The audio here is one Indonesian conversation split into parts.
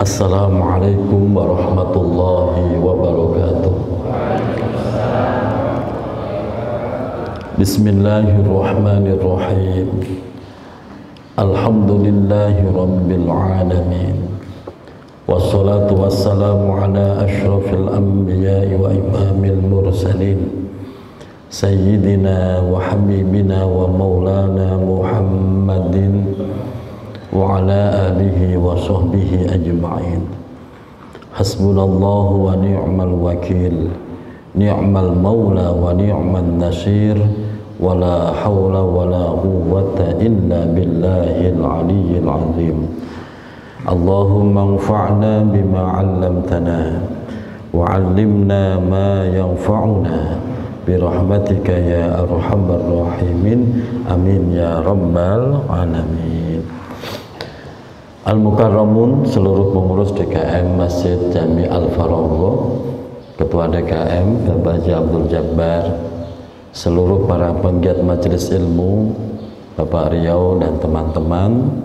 Assalamualaikum warahmatullahi wabarakatuh. Bismillahirrahmanirrahim. Alhamdulillahi rabbil alamin. Wassalatu wassalamu ala ashrafil anbiya'i wa imamil mursalin, sayyidina wa habibina wa maulana Muhammadin wa ala alihi wa sahbihi ajma'in. Hasbunallahu wa ni'mal wakil, ni'mal maula wa ni'man nasir, wa la hawla wa la quwwata illa billahil aliyyil azim. Allahumma anfa'na bima 'allamtana wa 'allimna ma yanfa'una birahmatika ya arhamar rahimin. Amin ya rabbal alamin. Al-Mukarramun, seluruh pengurus DKM Masjid Jami Al-Faragha, Ketua DKM Bapak Haji Abdul Jabbar, seluruh para penggiat majelis ilmu, Bapak Riau dan teman-teman,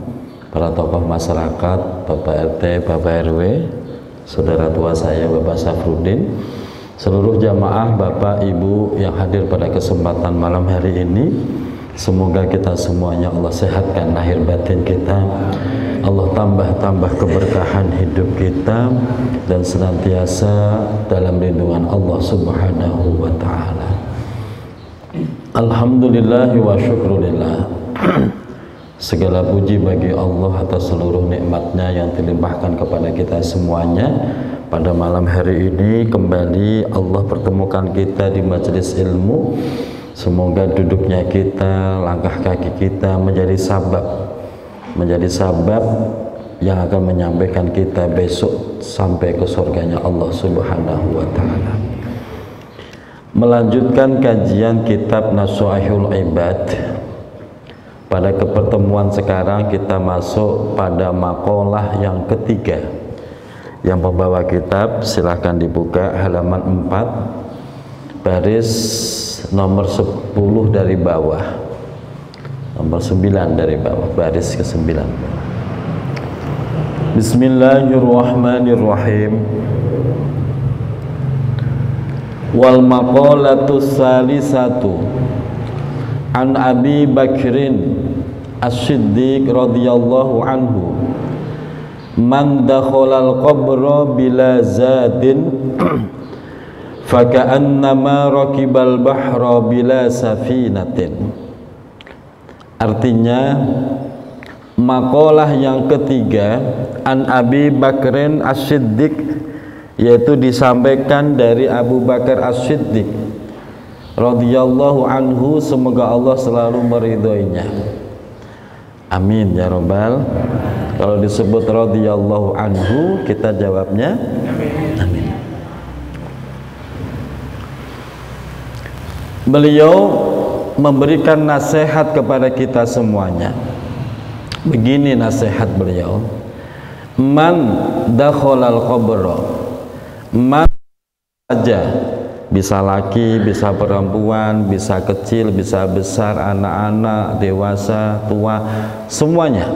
para tokoh masyarakat, Bapak RT, Bapak RW, saudara tua saya Bapak Safruddin, seluruh jamaah Bapak Ibu yang hadir pada kesempatan malam hari ini. Semoga kita semuanya Allah sehatkan lahir batin kita, Allah tambah keberkahan hidup kita, dan senantiasa dalam lindungan Allah subhanahu wa ta'ala. Alhamdulillahi wa syukrulillah. Segala puji bagi Allah atas seluruh nikmatnya yang dilimpahkan kepada kita semuanya. Pada malam hari ini kembali Allah pertemukan kita di majelis ilmu. Semoga duduknya kita, langkah kaki kita menjadi sabab yang akan menyampaikan kita besok sampai ke surganya Allah subhanahu wa ta'ala. Melanjutkan kajian kitab Nasuhul Ibad. Pada pertemuan sekarang kita masuk pada maqalah yang ketiga. Yang pembawa kitab silahkan dibuka halaman 4, baris nomor 10 dari bawah, nomor 9 dari bawah, baris ke-9. Bismillahirrahmanirrahim. Wal maqalatu salisatu an Abi Bakrin As-Siddiq radhiyallahu anhu, man dakhalal qabra bila zadin faka'annama rakibal bahra bila safinatin. Artinya, maqalah yang ketiga an Abi Bakrin As-Siddiq, yaitu disampaikan dari Abu Bakar As-Siddiq radhiyallahu anhu, semoga Allah selalu meridhoinya. Amin ya rabbal. Kalau disebut radhiyallahu anhu, kita jawabnya amin. Beliau memberikan nasihat kepada kita semuanya. Begini nasihat beliau: man dakhalal qabra, man saja, bisa laki, bisa perempuan, bisa kecil, bisa besar, anak-anak, dewasa, tua, semuanya.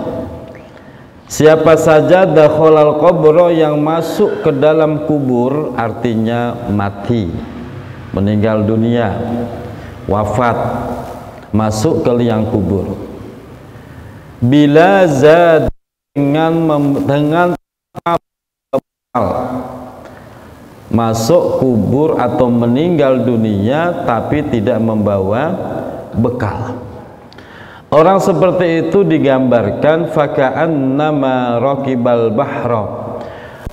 Siapa saja dakhalal qabra, yang masuk ke dalam kubur, artinya mati, meninggal dunia, wafat, masuk ke liang kubur. Bila zad, dengan masuk kubur atau meninggal dunia tapi tidak membawa bekal. Orang seperti itu digambarkan faka'annama rakibal bahra,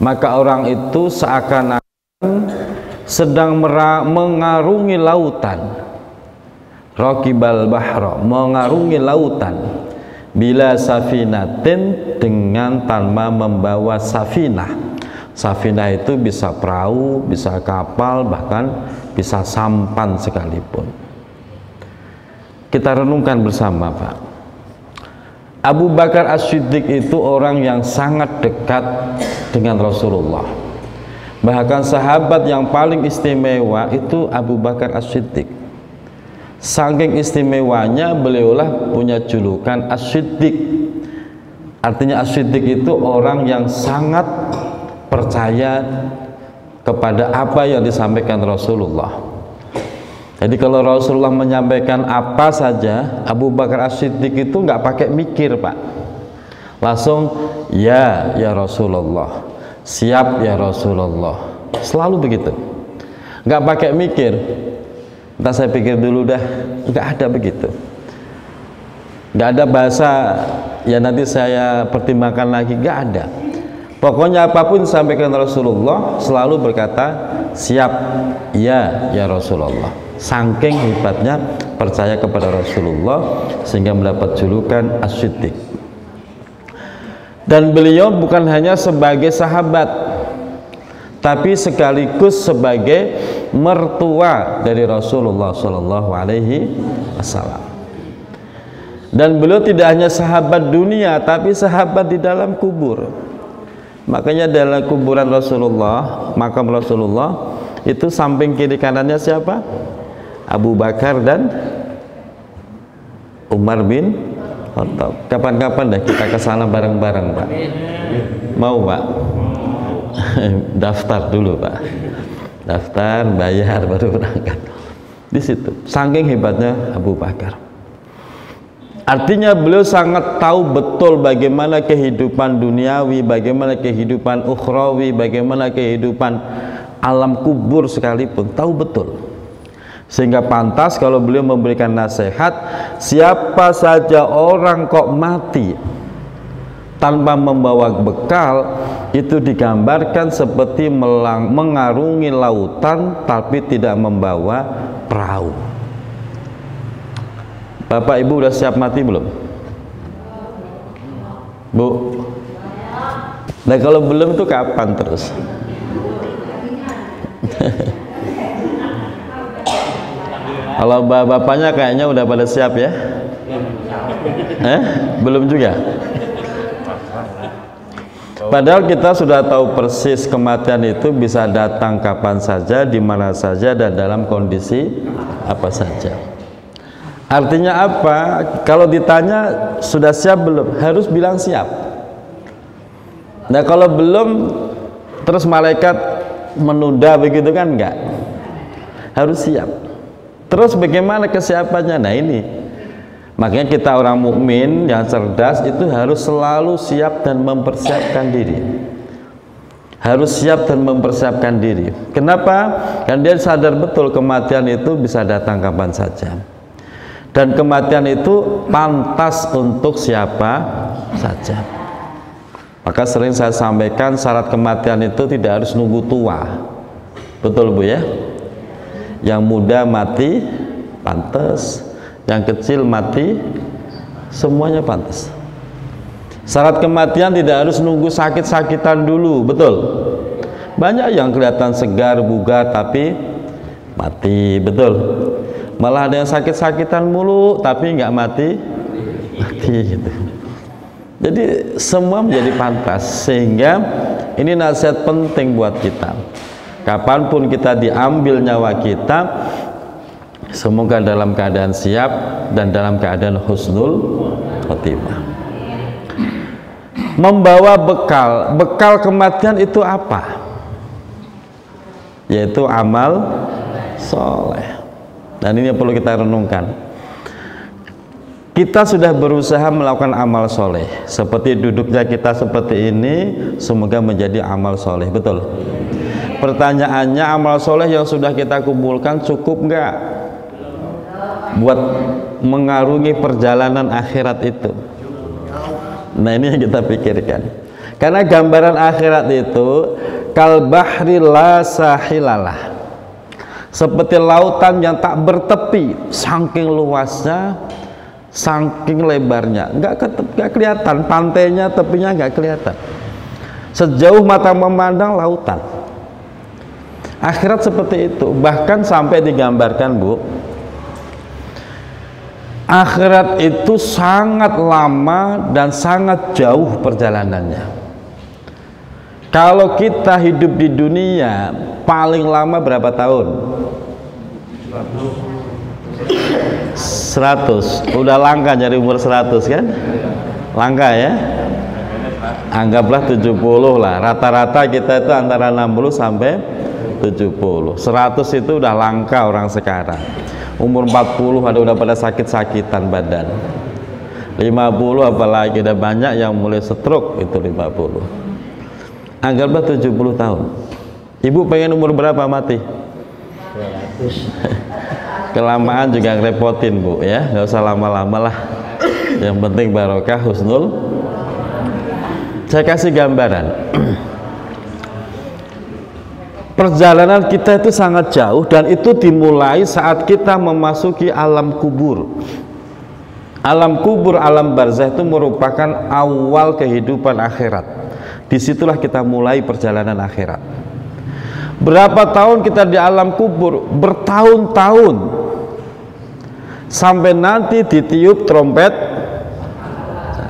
maka orang itu seakan-akan sedang mengarungi lautan. Rakibal bahra, mengarungi lautan, bila safinatin, dengan tanpa membawa safinah. Safinah itu bisa perahu, bisa kapal, bahkan bisa sampan sekalipun. Kita renungkan bersama, Pak. Abu Bakar As-Siddiq itu orang yang sangat dekat dengan Rasulullah. Bahkan sahabat yang paling istimewa itu Abu Bakar As-Siddiq. Saking istimewanya beliaulah punya julukan As-Siddiq. Artinya As-Siddiq itu orang yang sangat percaya kepada apa yang disampaikan Rasulullah. Jadi kalau Rasulullah menyampaikan apa saja, Abu Bakar As-Siddiq itu nggak pakai mikir, Pak. Langsung ya Rasulullah, siap ya Rasulullah. Selalu begitu, nggak pakai mikir. Entah saya pikir dulu dah, nggak ada begitu. Nggak ada bahasa ya nanti saya pertimbangkan lagi, nggak ada. Pokoknya apapun disampaikan Rasulullah selalu berkata siap ya Rasulullah. Saking hebatnya percaya kepada Rasulullah sehingga mendapat julukan As-Siddiq. Dan beliau bukan hanya sebagai sahabat, tapi sekaligus sebagai mertua dari Rasulullah Shallallahu Alaihi Wasallam. Dan beliau tidak hanya sahabat dunia, tapi sahabat di dalam kubur. Makanya dalam kuburan Rasulullah, makam Rasulullah itu samping kiri kanannya siapa? Abu Bakar dan Umar bin Khattab. Kapan-kapan deh kita ke sana bareng-bareng, Pak. Mau, Pak? Daftar dulu, Pak. Daftar, bayar baru berangkat. Di situ. Saking hebatnya Abu Bakar. Artinya beliau sangat tahu betul bagaimana kehidupan duniawi, bagaimana kehidupan ukhrawi, bagaimana kehidupan alam kubur sekalipun, tahu betul. Sehingga pantas kalau beliau memberikan nasihat, siapa saja orang kok mati tanpa membawa bekal, itu digambarkan seperti mengarungi lautan tapi tidak membawa perahu. Bapak Ibu udah siap mati belum? Bu? Nah kalau belum itu kapan terus? Kalau bapaknya kayaknya udah pada siap ya? Belum juga? Padahal kita sudah tahu persis kematian itu bisa datang kapan saja, di mana saja, dan dalam kondisi apa saja. Artinya apa? Kalau ditanya sudah siap belum? Harus bilang siap. Nah kalau belum, terus malaikat menunda begitu kan enggak? Harus siap. Terus bagaimana kesiapannya? Nah ini, makanya kita orang mukmin yang cerdas itu harus selalu siap dan mempersiapkan diri. Harus siap dan mempersiapkan diri. Kenapa? Karena dia sadar betul kematian itu bisa datang kapan saja. Dan kematian itu pantas untuk siapa saja. Maka sering saya sampaikan syarat kematian itu tidak harus nunggu tua. Betul Bu ya? Yang muda mati pantas, yang kecil mati semuanya pantas. Syarat kematian tidak harus nunggu sakit-sakitan dulu, betul. Banyak yang kelihatan segar, bugar tapi mati, betul. Malah ada yang sakit-sakitan mulu tapi nggak mati gitu. Jadi semua menjadi pantas, sehingga ini nasihat penting buat kita. Kapanpun kita diambil nyawa kita, semoga dalam keadaan siap dan dalam keadaan husnul khotimah. Membawa bekal kematian itu apa? Yaitu amal soleh. Dan ini yang perlu kita renungkan. Kita sudah berusaha melakukan amal soleh, seperti duduknya kita seperti ini, semoga menjadi amal soleh, betul. Pertanyaannya, amal soleh yang sudah kita kumpulkan cukup nggak buat mengarungi perjalanan akhirat itu? Nah ini yang kita pikirkan. Karena gambaran akhirat itu kal bahri la sahilalah, seperti lautan yang tak bertepi, saking luasnya, saking lebarnya, nggak kelihatan pantainya, tepinya nggak kelihatan. Sejauh mata memandang lautan. Akhirat seperti itu, bahkan sampai digambarkan Bu, Akhirat itu sangat lama dan sangat jauh perjalanannya. Kalau kita hidup di dunia paling lama berapa tahun? 100. Udah langka nyari umur 100 kan? Langka ya? Anggaplah 70 lah. Rata-rata kita itu antara 60 sampai 70. 100 itu udah langka orang sekarang. Umur 40 ada udah pada sakit-sakitan badan. 50 apalagi udah banyak yang mulai stroke itu 50. Anggaplah 70 tahun. Ibu pengen umur berapa mati? 200. Kelamaan juga ngerepotin Bu ya, nggak usah lama-lama lah. Yang penting barokah husnul. Saya kasih gambaran. Perjalanan kita itu sangat jauh dan itu dimulai saat kita memasuki alam kubur. Alam kubur, alam barzah itu merupakan awal kehidupan akhirat. Disitulah kita mulai perjalanan akhirat. Berapa tahun kita di alam kubur? Bertahun-tahun. Sampai nanti ditiup trompet.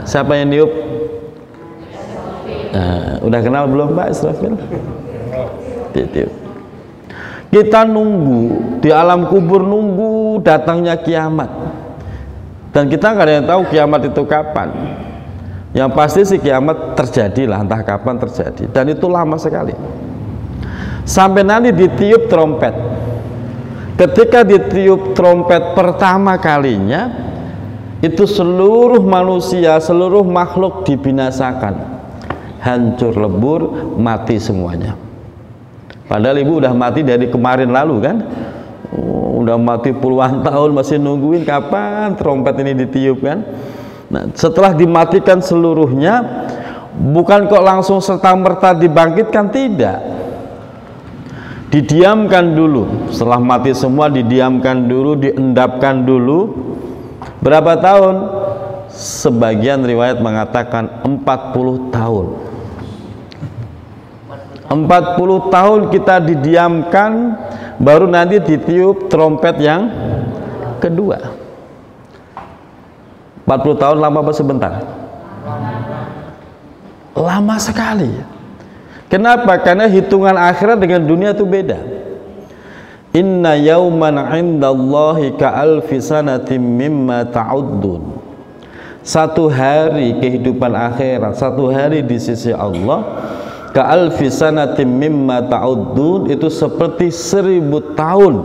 Siapa yang niup? Nah, udah kenal belum Pak Israfil? Kita nunggu di alam kubur, nunggu datangnya kiamat, dan kita nggak ada yang tahu kiamat itu kapan. Yang pasti sih kiamat terjadilah, entah kapan terjadi, dan itu lama sekali. Sampai nanti ditiup trompet. Ketika ditiup trompet pertama kalinya, itu seluruh manusia, seluruh makhluk dibinasakan, hancur lebur, mati semuanya. Padahal ibu udah mati dari kemarin lalu kan, udah mati puluhan tahun masih nungguin kapan trompet ini ditiup kan. Nah, setelah dimatikan seluruhnya, bukan kok langsung serta-merta dibangkitkan, tidak. Didiamkan dulu. Setelah mati semua didiamkan dulu, diendapkan dulu. Berapa tahun? Sebagian riwayat mengatakan 40 tahun. 40 tahun kita didiamkan, baru nanti ditiup trompet yang kedua. 40 tahun lama apa sebentar? Lama sekali. Kenapa? Karena hitungan akhirat dengan dunia itu beda. Inna yauman 'indallahi ka'alfi sanatin mimma ta'uddun. Satu hari kehidupan akhirat, satu hari di sisi Allah, ka'alfi sanatin mimma ta'uddun, itu seperti 1000 tahun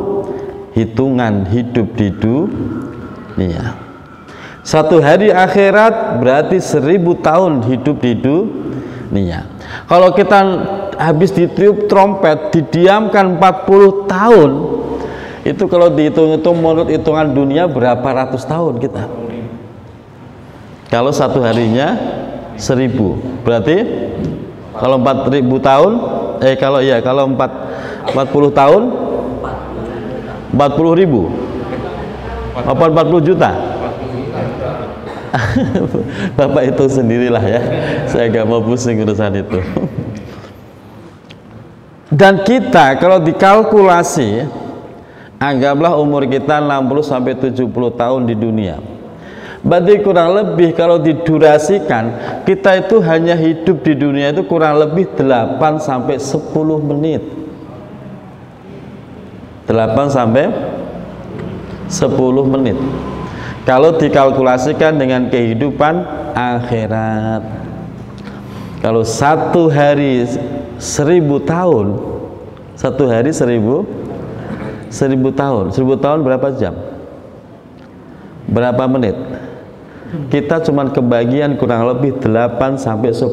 hitungan hidup di dunia. Satu hari akhirat berarti 1000 tahun hidup di dunia. Kalau kita habis ditiup trompet, didiamkan 40 tahun, itu kalau dihitung-hitung menurut hitungan dunia berapa ratus tahun kita? Kalau satu harinya 1000, berarti kalau 4000 tahun, kalau 40 tahun 40.000 apa 40 juta? Bapak itu sendirilah ya, saya gak mau pusing urusan itu. Dan kita kalau dikalkulasi, anggaplah umur kita 60 sampai 70 tahun di dunia. Berarti kurang lebih kalau didurasikan, kita itu hanya hidup di dunia itu kurang lebih 8 sampai 10 menit. 8 sampai 10 menit. Kalau dikalkulasikan dengan kehidupan akhirat. Kalau satu hari 1000 tahun, satu hari 1000 tahun. 1000 tahun berapa jam? Berapa menit? Kita cuman kebagian kurang lebih 8 sampai 10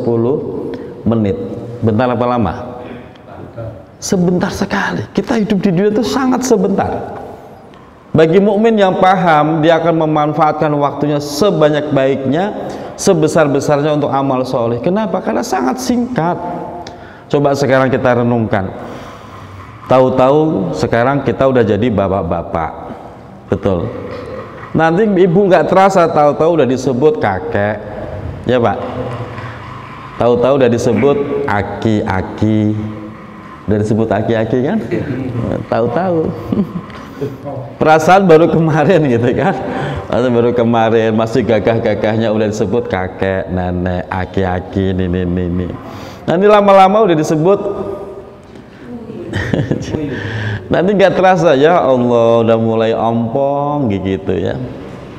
menit. Bentar apa lama? Sebentar sekali. Kita hidup di dunia itu sangat sebentar. Bagi mukmin yang paham, dia akan memanfaatkan waktunya sebanyak-baiknya, sebesar-besarnya untuk amal soleh. Kenapa? Karena sangat singkat. Coba sekarang kita renungkan. Tahu-tahu sekarang kita udah jadi bapak-bapak. Betul. Nanti ibu nggak terasa, tahu-tahu udah disebut kakek. Ya Pak? Tahu-tahu udah disebut aki-aki. Udah disebut aki-aki kan? Tahu-tahu. Perasaan baru kemarin gitu kan, baru kemarin masih gagah-gagahnya udah disebut kakek, nenek, aki-aki, ini. Nanti lama-lama udah disebut, nanti nggak terasa ya Allah udah mulai ompong gitu ya.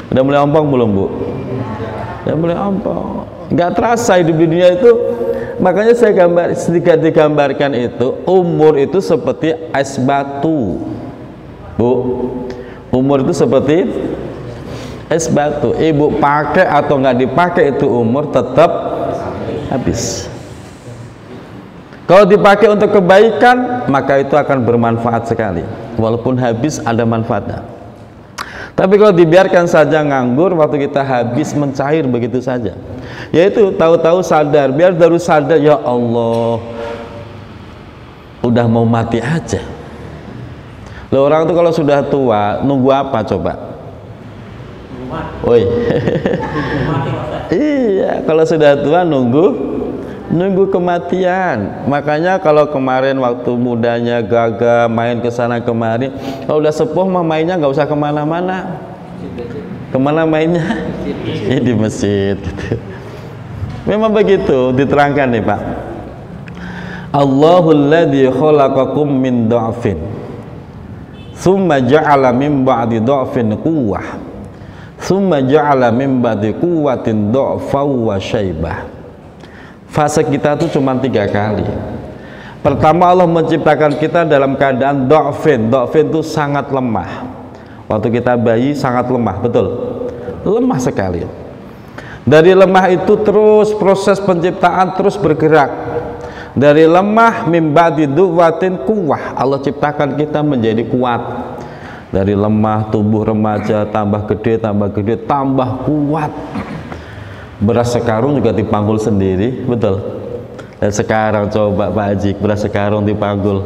Udah mulai ompong belum Bu? Udah mulai ompong. Nggak terasa hidup di dunia itu. Makanya saya sedikit digambarkan itu umur itu seperti es batu. Bu, umur itu seperti es batu. Ibu pakai atau nggak dipakai itu umur tetap habis. Kalau dipakai untuk kebaikan, maka itu akan bermanfaat sekali. Walaupun habis ada manfaatnya. Tapi kalau dibiarkan saja nganggur, waktu kita habis mencair begitu saja. Yaitu tahu-tahu sadar, biar baru sadar ya Allah, udah mau mati aja. Loh, orang itu kalau sudah tua nunggu apa coba? Woi. Iya, kalau sudah tua nunggu kematian. Makanya kalau kemarin waktu mudanya gagah main ke sana kemari, kalau udah sepuh mah mainnya nggak usah kemana-mana. Kemana mainnya? Di masjid. Gitu. Memang begitu diterangkan nih Pak. Allahul ladzi khalaqakum min dha'fin tsumma ja'ala min ba'di dha'fin quwwah tsumma ja'ala min ba'di quwwatin dha'fa wa syaibah. Fase kita itu cuma 3 kali. Pertama Allah menciptakan kita dalam keadaan dha'fin. Dha'fin itu sangat lemah. Waktu kita bayi sangat lemah, betul? Lemah sekali. Dari lemah itu terus proses penciptaan terus bergerak. Dari lemah mim ba'di du'watin quwwah. Allah ciptakan kita menjadi kuat. Dari lemah tumbuh remaja, tambah gede, tambah kuat. Beras sekarung juga dipanggul sendiri, betul? Dan sekarang coba Pak Haji, beras sekarung dipanggul.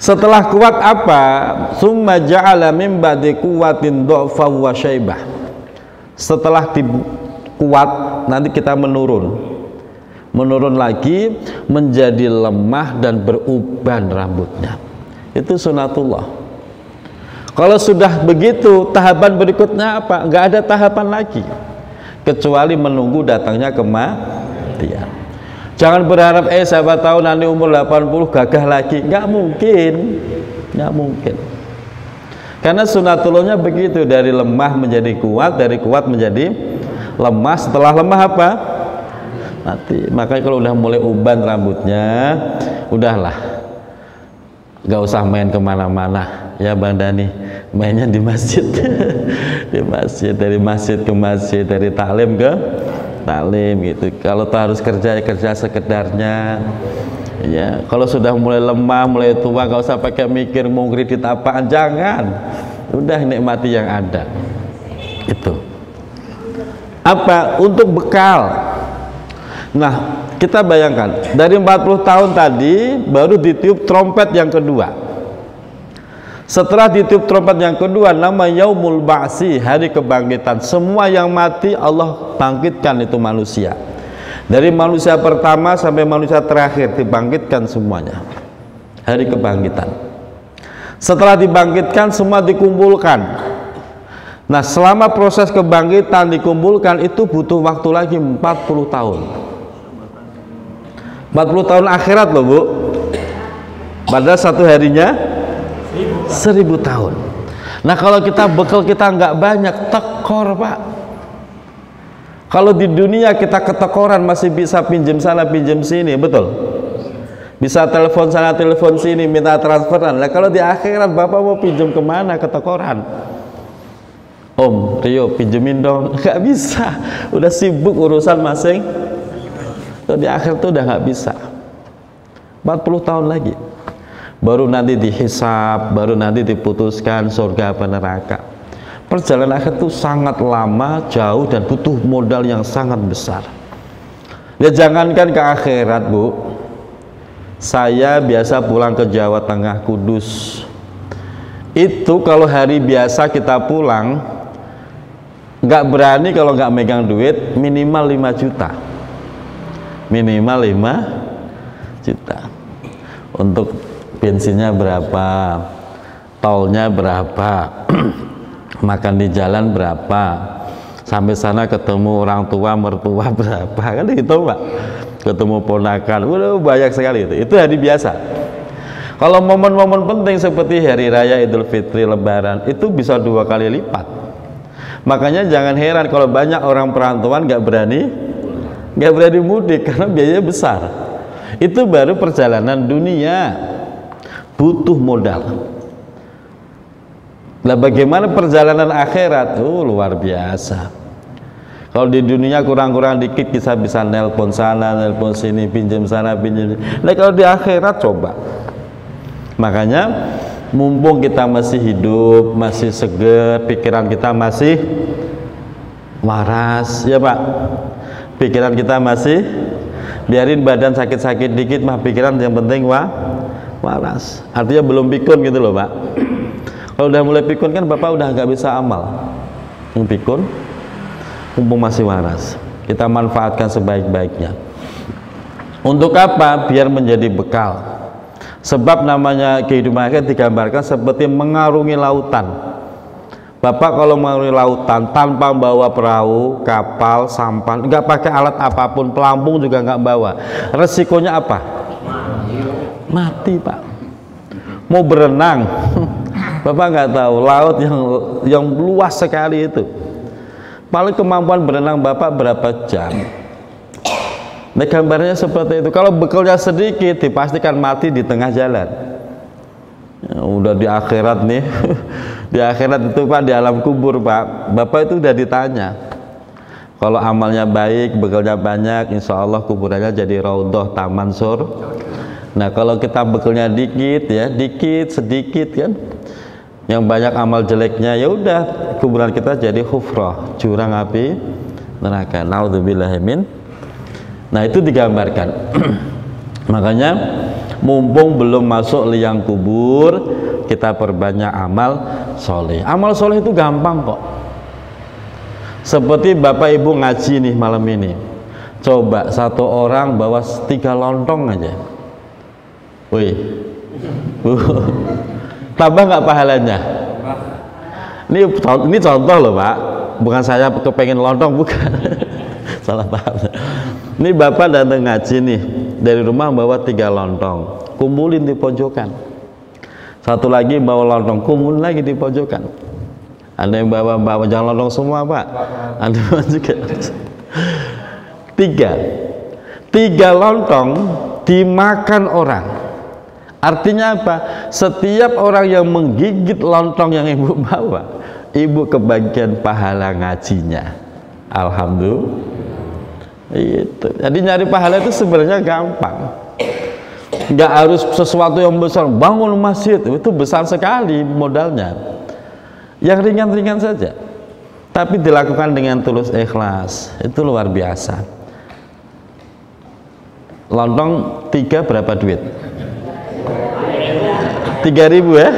Setelah kuat apa? Summa ja'ala min ba'di quwwatin dha'fa wa syaibah. Setelah kuat nanti kita menurun lagi menjadi lemah dan beruban rambutnya. Itu sunatullah. Kalau sudah begitu, tahapan berikutnya apa? Nggak ada tahapan lagi kecuali menunggu datangnya kematian. Jangan berharap siapa tahu nanti umur 80 gagah lagi. Nggak mungkin. Karena sunatullahnya begitu, dari lemah menjadi kuat, dari kuat menjadi lemah, setelah lemah apa? Mati. Makanya kalau udah mulai uban rambutnya, udahlah, nggak usah main kemana-mana ya Bang Dani, mainnya di masjid. Di masjid, dari masjid ke masjid, dari taklim ke taklim gitu. Kalau harus kerja ya kerja sekedarnya ya. Kalau sudah mulai lemah, mulai tua, nggak usah pakai mikir mau kredit apaan, jangan, udah nikmati yang ada. Itu apa? Untuk bekal. Nah, kita bayangkan dari 40 tahun tadi baru ditiup trompet yang kedua. Setelah ditiup trompet yang kedua, nama Yaumul Ba'si, hari kebangkitan. Semua yang mati Allah bangkitkan, itu manusia. Dari manusia pertama sampai manusia terakhir dibangkitkan semuanya. Hari kebangkitan. Setelah dibangkitkan semua dikumpulkan. Nah, selama proses kebangkitan dikumpulkan itu butuh waktu lagi 40 tahun. 40 tahun akhirat loh Bu. Padahal satu harinya 1000 tahun. Nah, kalau kita bekal kita nggak banyak, tekor Pak. Kalau di dunia kita ketekoran masih bisa pinjam sana pinjam sini, betul? Bisa telepon sana telepon sini, minta transferan. Nah, kalau di akhirat Bapak mau pinjam kemana ketekoran? Om Rio pinjemin dong, nggak bisa. Udah sibuk urusan masing. Di akhir itu udah nggak bisa. 40 tahun lagi baru nanti dihisab, baru nanti diputuskan surga apa neraka. Perjalanan akhir itu sangat lama, jauh, dan butuh modal yang sangat besar. Ya jangankan ke akhirat Bu, saya biasa pulang ke Jawa Tengah, Kudus, itu kalau hari biasa kita pulang nggak berani kalau nggak megang duit, minimal 5 juta, minimal 5 juta untuk bensinnya berapa, tolnya berapa, makan di jalan berapa, sampai sana ketemu orang tua mertua berapa, kan itu Pak, ketemu ponakan, udah banyak sekali itu hari biasa. Kalau momen-momen penting seperti hari raya Idul Fitri, Lebaran, itu bisa 2 kali lipat. Makanya jangan heran kalau banyak orang perantauan nggak berani mudik karena biayanya besar. Itu baru perjalanan dunia, butuh modal. Nah, bagaimana perjalanan akhirat? Luar biasa. Kalau di dunia kurang-kurang dikit kita bisa nelpon sana, nelpon sini, pinjam sana, pinjam sini. Nah, kalau di akhirat coba. Makanya mumpung kita masih hidup, masih seger, pikiran kita masih waras, ya Pak. Pikiran kita masih, biarin badan sakit-sakit dikit mah, pikiran yang penting waras. Artinya belum pikun gitu loh Pak. Kalau udah mulai pikun kan Bapak udah nggak bisa amal. Yang pikun, mumpung masih waras, kita manfaatkan sebaik-baiknya. Untuk apa? Biar menjadi bekal. Sebab namanya kehidupan akhirat digambarkan seperti mengarungi lautan. Bapak kalau mengarungi lautan tanpa bawa perahu, kapal, sampan, nggak pakai alat apapun, pelampung juga nggak bawa, resikonya apa? Mati Pak. Mau berenang, Bapak nggak tahu laut yang luas sekali itu. Paling kemampuan berenang Bapak berapa jam? Nah, gambarnya seperti itu. Kalau bekalnya sedikit, dipastikan mati di tengah jalan. Ya, udah di akhirat nih, di akhirat itu Pak, di alam kubur Pak, Bapak itu udah ditanya. Kalau amalnya baik, bekalnya banyak, insya Allah kuburannya jadi raudhah taman surga. Nah, kalau kita bekalnya dikit, ya dikit, sedikit kan, yang banyak amal jeleknya, ya udah kuburan kita jadi hufrah, jurang api neraka. Naudzubillahi min. Nah, itu digambarkan. Makanya mumpung belum masuk liang kubur, kita perbanyak amal soleh. Amal soleh itu gampang kok. Seperti Bapak Ibu ngaji nih malam ini, coba satu orang bawa 3 lontong aja, wih, tambah nggak pahalanya? Ini contoh loh Pak, bukan saya kepengen lontong, bukan. Salah paham. Ini Bapak datang ngaji nih, dari rumah bawa 3 lontong, kumpulin di pojokan. Satu lagi bawa lontong, kumpulin lagi di pojokan. Ada yang bawa jangan lontong semua Pak, ada juga 3 lontong dimakan orang. Artinya apa? Setiap orang yang menggigit lontong yang ibu bawa, ibu kebagian pahala ngajinya. Alhamdulillah. Itu. Jadi nyari pahala itu sebenarnya gampang. Nggak harus sesuatu yang besar. Bangun masjid itu besar sekali modalnya. Yang ringan-ringan saja, tapi dilakukan dengan tulus ikhlas, itu luar biasa. Lontong 3 berapa duit? 3.000 ya?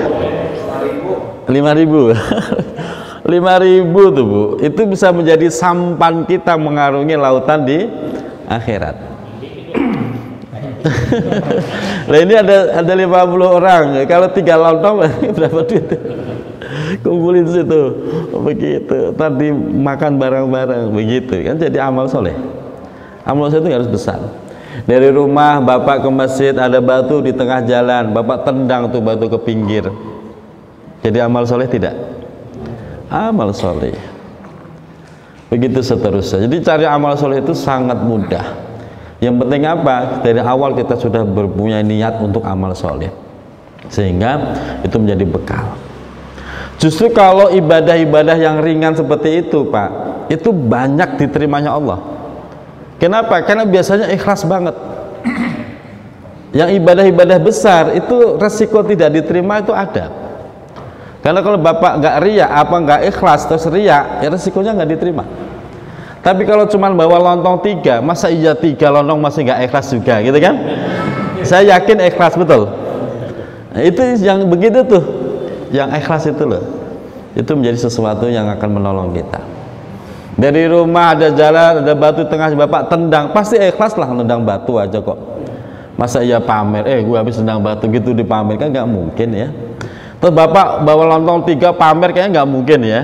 5.000. 5.000 tuh Bu, itu bisa menjadi sampan kita mengarungi lautan di akhirat. Nah, ini ada 50 orang, kalau 3 lontong berapa duit? Kumpulin situ, begitu. Tadi makan bareng-bareng, begitu kan jadi amal soleh. Amal soleh itu harus besar. Dari rumah Bapak ke masjid ada batu di tengah jalan, Bapak tendang tuh batu ke pinggir. Jadi amal soleh tidak? Amal soleh. Begitu seterusnya. Jadi cari amal soleh itu sangat mudah. Yang penting apa? Dari awal kita sudah berpunya niat untuk amal soleh, sehingga itu menjadi bekal. Justru kalau ibadah-ibadah yang ringan seperti itu Pak, itu banyak diterimanya Allah. Kenapa? Karena biasanya ikhlas banget. Yang ibadah-ibadah besar itu resiko tidak diterima itu ada. Karena kalau Bapak nggak riya, apa nggak ikhlas terus riya, ya resikonya nggak diterima. Tapi kalau cuma bawa lontong 3, masa iya 3 lontong masih nggak ikhlas juga, gitu kan? Saya yakin ikhlas betul. Nah, itu yang begitu tuh, yang ikhlas itu loh, itu menjadi sesuatu yang akan menolong kita. Dari rumah ada jalan, ada batu tengah, Bapak tendang, pasti ikhlas lah, tendang batu aja kok. Masa iya pamer, gue habis tendang batu gitu dipamerkan, nggak mungkin ya. Terus bapak bawa lontong 3 pamer, kayaknya nggak mungkin ya.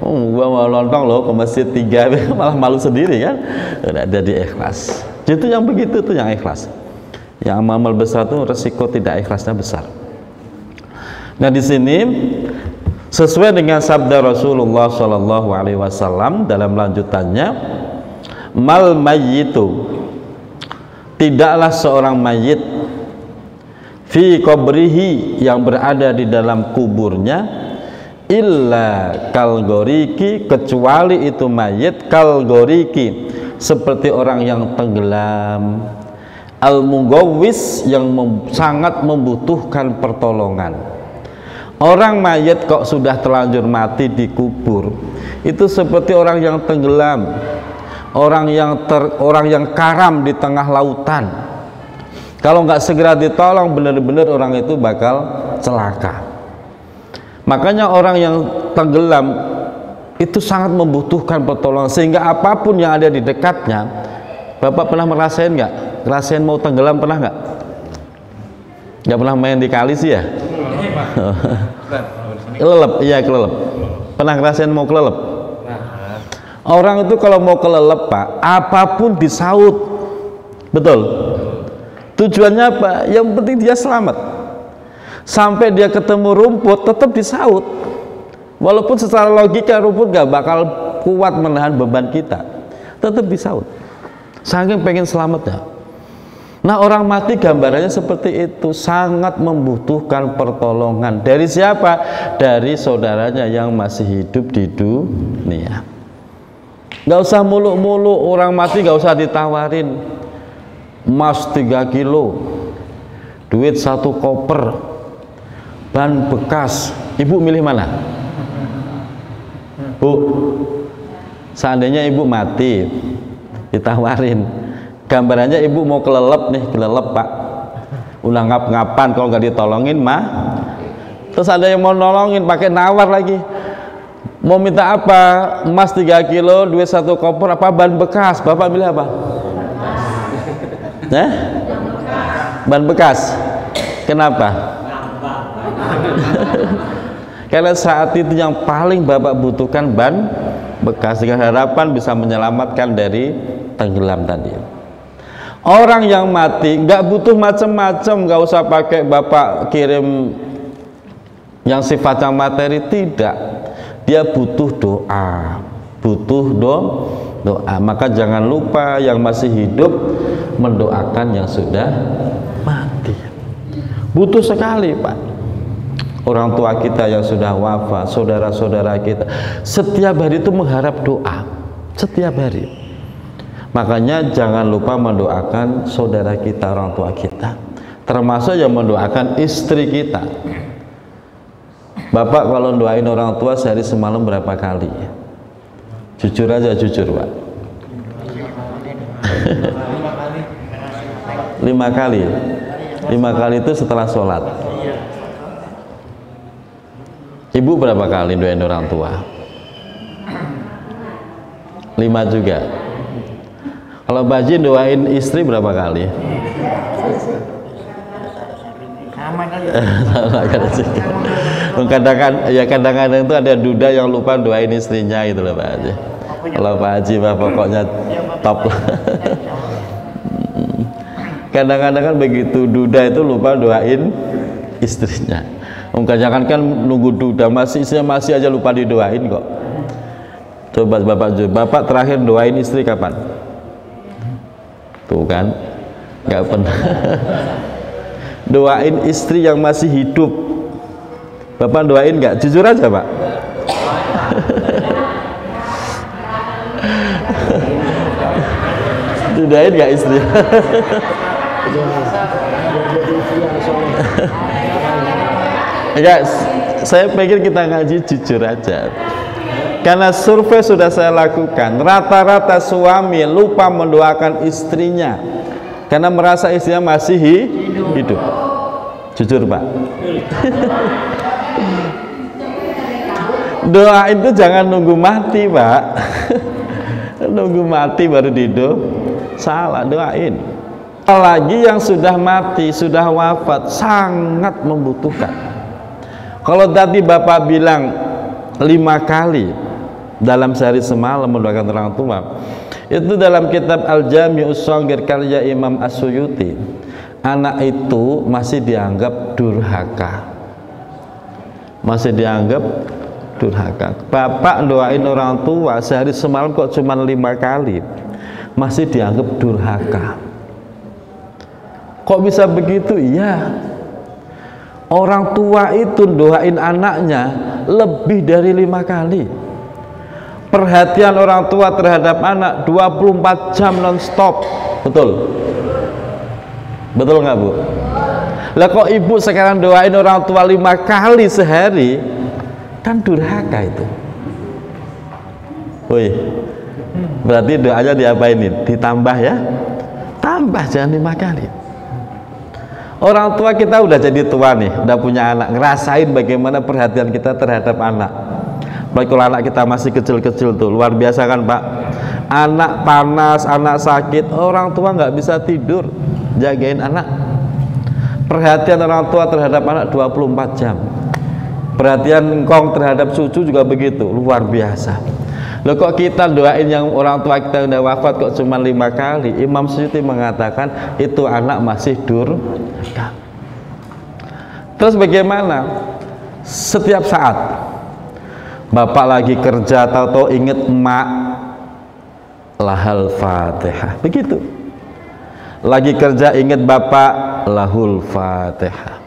Gua bawa lontong loh ke masjid 3, malah malu sendiri kan. Udah jadi ikhlas. Itu yang begitu tuh yang ikhlas. Yang amal besar tuh resiko tidak ikhlasnya besar. Nah di sini sesuai dengan sabda Rasulullah Shallallahu Alaihi Wasallam dalam lanjutannya, mal mayyitu, tidaklah seorang mayit fi qabrihi, yang berada di dalam kuburnya, illa kal goriki, kecuali itu mayit kal goriki, seperti orang yang tenggelam, al mugawwis, yang sangat membutuhkan pertolongan. Orang mayit kok sudah terlanjur mati dikubur, itu seperti orang yang tenggelam, orang yang karam di tengah lautan. Kalau nggak segera ditolong, benar-benar orang itu bakal celaka. Makanya orang yang tenggelam itu sangat membutuhkan pertolongan, sehingga apapun yang ada di dekatnya. Bapak pernah merasain nggak? Ngerasain mau tenggelam pernah nggak? Nggak pernah main di kali sih ya? Kelelep, iya kelelep. Pernah ngerasain mau kelelep? Orang itu kalau mau kelelep Pak, apapun disaut, betul. Tujuannya apa? Yang penting dia selamat. Sampai dia ketemu rumput, tetap disaut. Walaupun secara logika rumput gak bakal kuat menahan beban kita, tetap disaut. Saking pengen selamatnya. Nah orang mati gambarannya seperti itu, sangat membutuhkan pertolongan. Dari siapa? Dari saudaranya yang masih hidup di dunia. Gak usah muluk-muluk, orang mati gak usah ditawarin emas 3 kilo, duit 1 koper, ban bekas. Ibu milih mana? Bu, seandainya ibu mati, ditawarin, gambarannya ibu mau kelelep nih, kelelep Pak, udah ngap-ngapan, kalau nggak ditolongin mah. Terus ada yang mau nolongin pakai nawar lagi, mau minta apa? Emas 3 kilo, duit 1 koper, apa ban bekas? Bapak milih apa? Nah, ban bekas. Kenapa? Karena saat itu yang paling Bapak butuhkan ban bekas, dengan harapan bisa menyelamatkan dari tenggelam tadi. Orang yang mati nggak butuh macam-macam, nggak usah pakai Bapak kirim yang sifatnya materi, tidak. Dia butuh doa, butuh doa. Maka jangan lupa yang masih hidup mendoakan yang sudah mati. Butuh sekali Pak. Orang tua kita yang sudah wafat, saudara-saudara kita, setiap hari itu mengharap doa, setiap hari. Makanya jangan lupa mendoakan saudara kita, orang tua kita, termasuk yang mendoakan istri kita. Bapak kalau doain orang tua sehari semalam berapa kali? Jujur aja, jujur Pak. 5 kali. 5 kali itu setelah sholat. Ibu berapa kali doain orang tua? 5 juga. Kalau Pak Haji doain istri berapa kali? Sama kali. Kadang-kadang itu ada duda yang lupa doain istrinya gitu loh Pak Haji. Kalau Pak Haji Pak pokoknya top. Kadang-kadang kan begitu duda itu lupa doain istrinya. Jangan kan nunggu duda istrinya masih aja lupa didoain kok. Coba Bapak terakhir doain istri kapan? Tuh kan, nggak pernah. Doain istri yang masih hidup, Bapak doain nggak? Jujur aja Pak. Doain nggak istri? Enggak, saya pikir kita ngaji jujur aja. Karena survei sudah saya lakukan, rata-rata suami lupa mendoakan istrinya karena merasa istrinya masih hidup. Jujur Pak. Doa itu jangan nunggu mati Pak. Nunggu mati baru salah, doain. Apalagi yang sudah mati, sudah wafat, sangat membutuhkan. Kalau tadi Bapak bilang 5 kali dalam sehari semalam mendoakan orang tua, itu dalam kitab Al-Jami'us Shaghir karya Imam As-Suyuti, anak itu masih dianggap durhaka, masih dianggap durhaka. Bapak doain orang tua sehari semalam kok cuma 5 kali, masih dianggap durhaka. Kok bisa begitu? Iya, orang tua itu doain anaknya lebih dari 5 kali. Perhatian orang tua terhadap anak 24 jam non-stop. Betul? Betul nggak, Bu? Lah kok ibu sekarang doain orang tua 5 kali sehari, kan durhaka itu. Woi, berarti doanya diapain? Ditambah ya? Tambah, jangan 5 kali. Orang tua kita udah jadi tua nih, udah punya anak, ngerasain bagaimana perhatian kita terhadap anak. Baik kalau anak kita masih kecil-kecil tuh, luar biasa kan Pak. Anak panas, anak sakit, orang tua nggak bisa tidur jagain anak. Perhatian orang tua terhadap anak 24 jam. Perhatian engkong terhadap cucu juga begitu, luar biasa. Loh kok kita doain yang orang tua kita udah wafat kok cuma 5 kali? Imam Suyuti mengatakan itu anak masih durhaka. Terus bagaimana? Setiap saat Bapak lagi kerja tahu-tahu inget emak, lahal Fatihah, begitu. Lagi kerja inget Bapak, lahul Fatihah.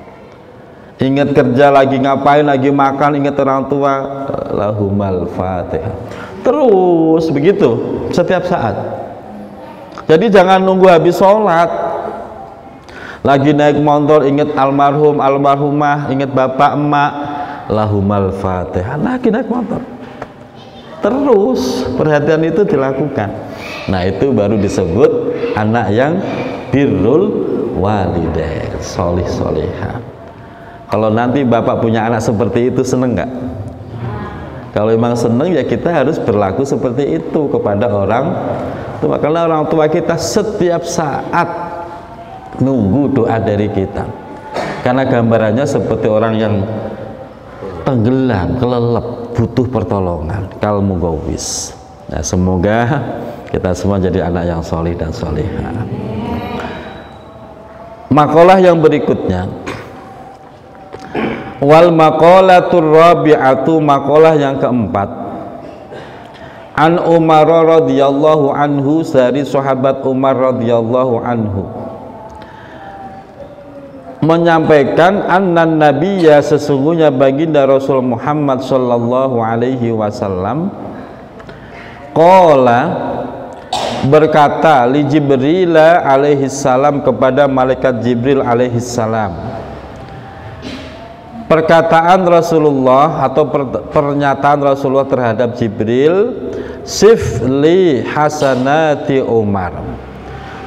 Ingat kerja lagi ngapain, lagi makan, ingat orang tua, lahumal Fatihah. Terus begitu setiap saat. Jadi jangan nunggu habis sholat, lagi naik motor ingat almarhum, almarhumah, ingat bapak emak, lahumal Fatihah. Lagi naik motor, terus perhatian itu dilakukan. Nah itu baru disebut anak yang birrul walidain, solih solihah. Kalau nanti bapak punya anak seperti itu, seneng nggak? Kalau memang seneng ya kita harus berlaku seperti itu kepada orang tua. Karena orang tua kita setiap saat nunggu doa dari kita. Karena gambarannya seperti orang yang tenggelam, kelelep, butuh pertolongan. Kal mugawis. Nah, semoga kita semua jadi anak yang solih dan solihah. Makalah yang berikutnya, wal maqalatur rabi'atu, maqalah yang keempat, an Umar radhiyallahu anhu, dari sahabat Umar radhiyallahu anhu menyampaikan annan nabiyya, sesungguhnya baginda Rasul Muhammad sallallahu alaihi wasallam, qala, berkata, li Jibril alaihi salam, kepada malaikat Jibril alaihi salam. Perkataan Rasulullah atau pernyataan Rasulullah terhadap Jibril, sif li hasanati Umar,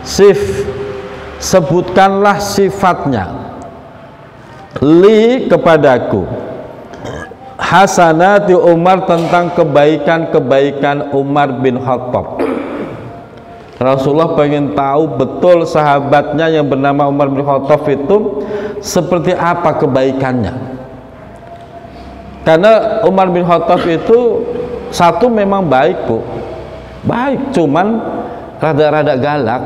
sif, sebutkanlah sifatnya, li, kepadaku, hasanati Umar, tentang kebaikan-kebaikan Umar bin Khattab. Rasulullah pengen tahu betul sahabatnya yang bernama Umar bin Khattab itu seperti apa kebaikannya. Karena Umar bin Khattab itu satu memang baik, Bu, baik, cuman rada-rada galak,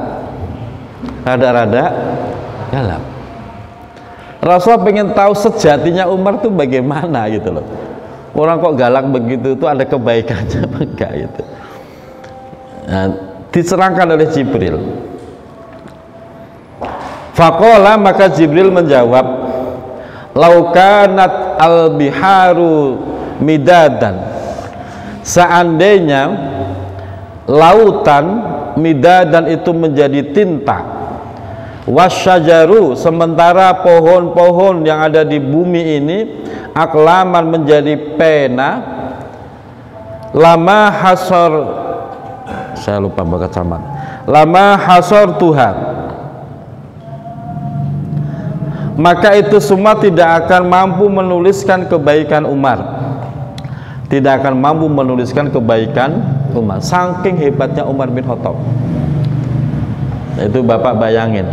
rada-rada galak. Rasulullah pengen tahu sejatinya Umar itu bagaimana gitu loh. Orang kok galak begitu, itu ada kebaikannya apa enggak gitu. Nah, diserangkan oleh Jibril. Faqala, maka Jibril menjawab, laukanat al-biharu midadan, seandainya lautan midadan itu menjadi tinta, wasyajaru, sementara pohon-pohon yang ada di bumi ini aklaman, menjadi pena, lama hasor, saya lupa baca camat, lama hasor Tuhan, maka itu semua tidak akan mampu menuliskan kebaikan Umar, tidak akan mampu menuliskan kebaikan Umar, saking hebatnya Umar bin Khattab. Itu Bapak bayangin,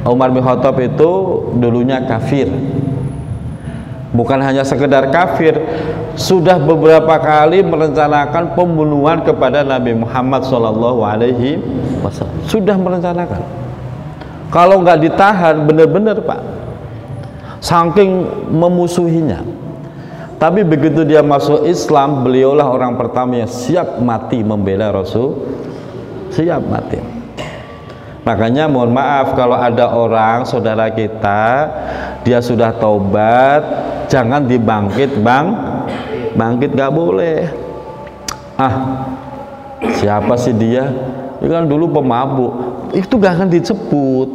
Umar bin Khattab itu dulunya kafir. Bukan hanya sekedar kafir, sudah beberapa kali merencanakan pembunuhan kepada Nabi Muhammad SAW. Sudah merencanakan. Kalau nggak ditahan, benar-benar Pak, saking memusuhinya. Tapi begitu dia masuk Islam, beliaulah orang pertama yang siap mati membela Rasul, siap mati. Makanya mohon maaf kalau ada orang saudara kita dia sudah taubat, jangan dibangkit bangkit, nggak boleh. Siapa sih dia? Dia kan dulu pemabuk, itu gak akan disebut.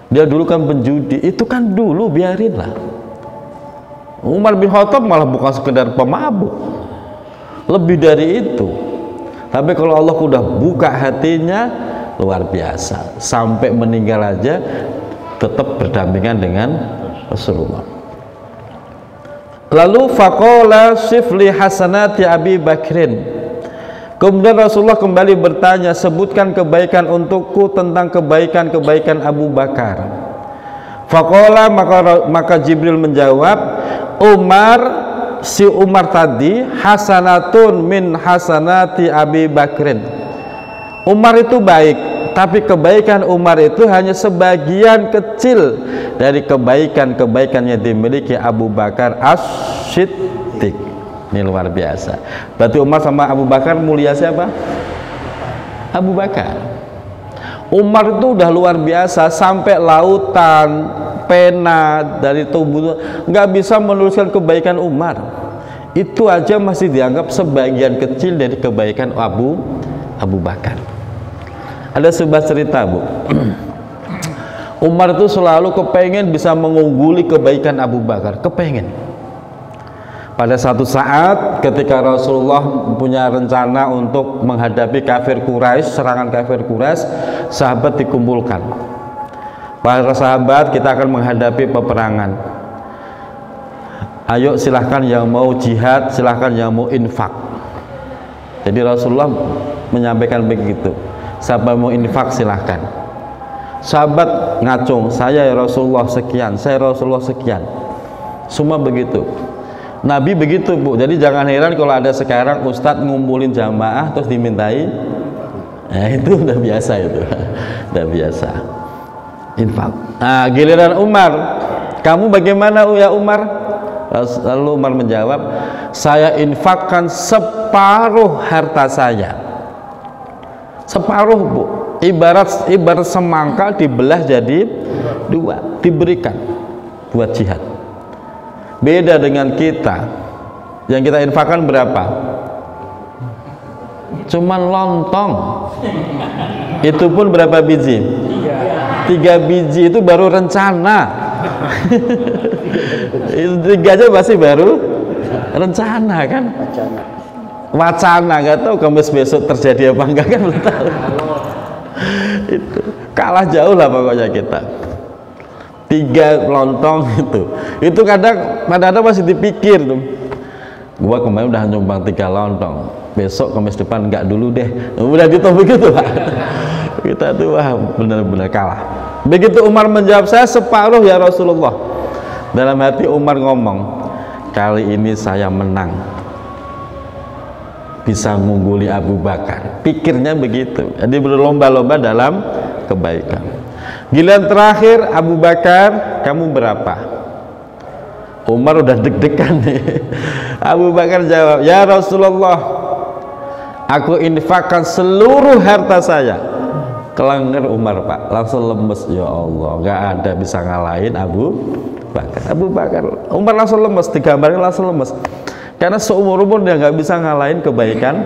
Dia dulu kan penjudi, itu kan dulu, biarinlah. Umar bin Khattab malah bukan sekedar pemabuk, lebih dari itu. Tapi kalau Allah udah buka hatinya, luar biasa, sampai meninggal aja tetap berdampingan dengan Rasulullah. Lalu faqala sifli hasanati Abi Bakrin. Kemudian Rasulullah kembali bertanya, sebutkan kebaikan untukku tentang kebaikan-kebaikan Abu Bakar. Faqala, maka Jibril menjawab, si Umar tadi hasanatun min hasanati Abi Bakrin. Umar itu baik, tapi kebaikan Umar itu hanya sebagian kecil dari kebaikan-kebaikan yang dimiliki Abu Bakar As-Siddiq. Ini luar biasa. Berarti Umar sama Abu Bakar mulia siapa? Abu Bakar. Umar itu udah luar biasa, sampai lautan pena dari tubuh nggak bisa menuliskan kebaikan Umar. Itu aja masih dianggap sebagian kecil dari kebaikan Abu Bakar. Ada sebuah cerita, Bu. Umar itu selalu kepengen bisa mengungguli kebaikan Abu Bakar, kepengen. Pada satu saat ketika Rasulullah punya rencana untuk menghadapi kafir Quraisy, serangan kafir Quraisy, sahabat dikumpulkan. Para sahabat, kita akan menghadapi peperangan. Ayo silahkan yang mau jihad, silahkan yang mau infak. Jadi Rasulullah menyampaikan begitu. Siapa mau infak silahkan. Sahabat ngacung, saya ya Rasulullah sekian, saya Rasulullah sekian. Semua begitu. Nabi begitu, Bu. Jadi jangan heran kalau ada sekarang ustadz ngumpulin jamaah terus dimintai. Nah, itu udah biasa itu. Udah biasa. Infak. Nah, giliran Umar, kamu bagaimana ya Umar? Lalu Umar menjawab, saya infakkan separuh harta saya. Separuh, Bu. Ibarat semangka dibelah jadi dua, diberikan buat jihad. Beda dengan kita, yang kita infakkan berapa? Cuman lontong. Itu pun berapa biji? 3 biji, itu baru rencana. Itu 3 aja masih baru rencana kan? Wacana, nggak tahu kamis besok terjadi apa enggak kan, belum tahu. Itu kalah jauh lah pokoknya kita. 3 lontong itu kadang-kadang masih dipikir tuh, gua kemarin udah nyumbang 3 lontong, besok kamis depan enggak dulu deh, udah gitu begitu Pak. Kita tuh wah benar-benar kalah. Begitu Umar menjawab, saya separuh ya Rasulullah. Dalam hati Umar ngomong, kali ini saya menang, bisa mengungguli Abu Bakar. Pikirnya begitu. Jadi berlomba-lomba dalam kebaikan. Giliran terakhir Abu Bakar, kamu berapa? Umar udah deg-degan nih. Abu Bakar jawab, ya Rasulullah, aku infakkan seluruh harta saya. Kelenger Umar, Pak, langsung lemes. Ya Allah, nggak ada bisa ngalahin Abu Bakar. Abu Bakar, Umar langsung lemes, digambarkan langsung lemes. Karena seumur-umur dia nggak bisa ngalahin kebaikan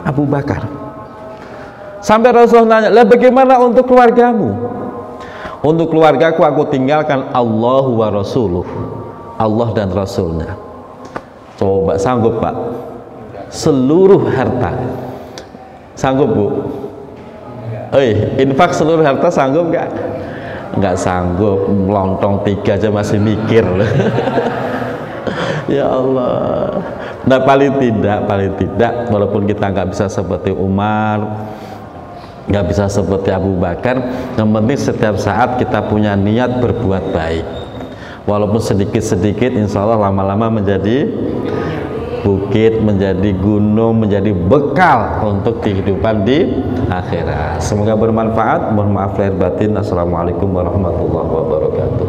Abu Bakar. Sampai Rasulullah nanya, lah bagaimana untuk keluargamu? Untuk keluargaku aku tinggalkan Allahu wa Rasuluh, Allah dan Rasulnya. Coba sanggup Pak? Seluruh harta sanggup, Bu? Infak seluruh harta sanggup nggak? Nggak sanggup. Lontong 3 aja masih mikir. Ya Allah. Nah paling tidak walaupun kita nggak bisa seperti Umar, nggak bisa seperti Abu Bakar. Yang penting setiap saat kita punya niat berbuat baik, walaupun sedikit-sedikit, insya Allah lama-lama menjadi bukit, menjadi gunung, menjadi bekal untuk kehidupan di akhirat. Semoga bermanfaat. Mohon maaf lahir batin. Assalamualaikum warahmatullahi wabarakatuh.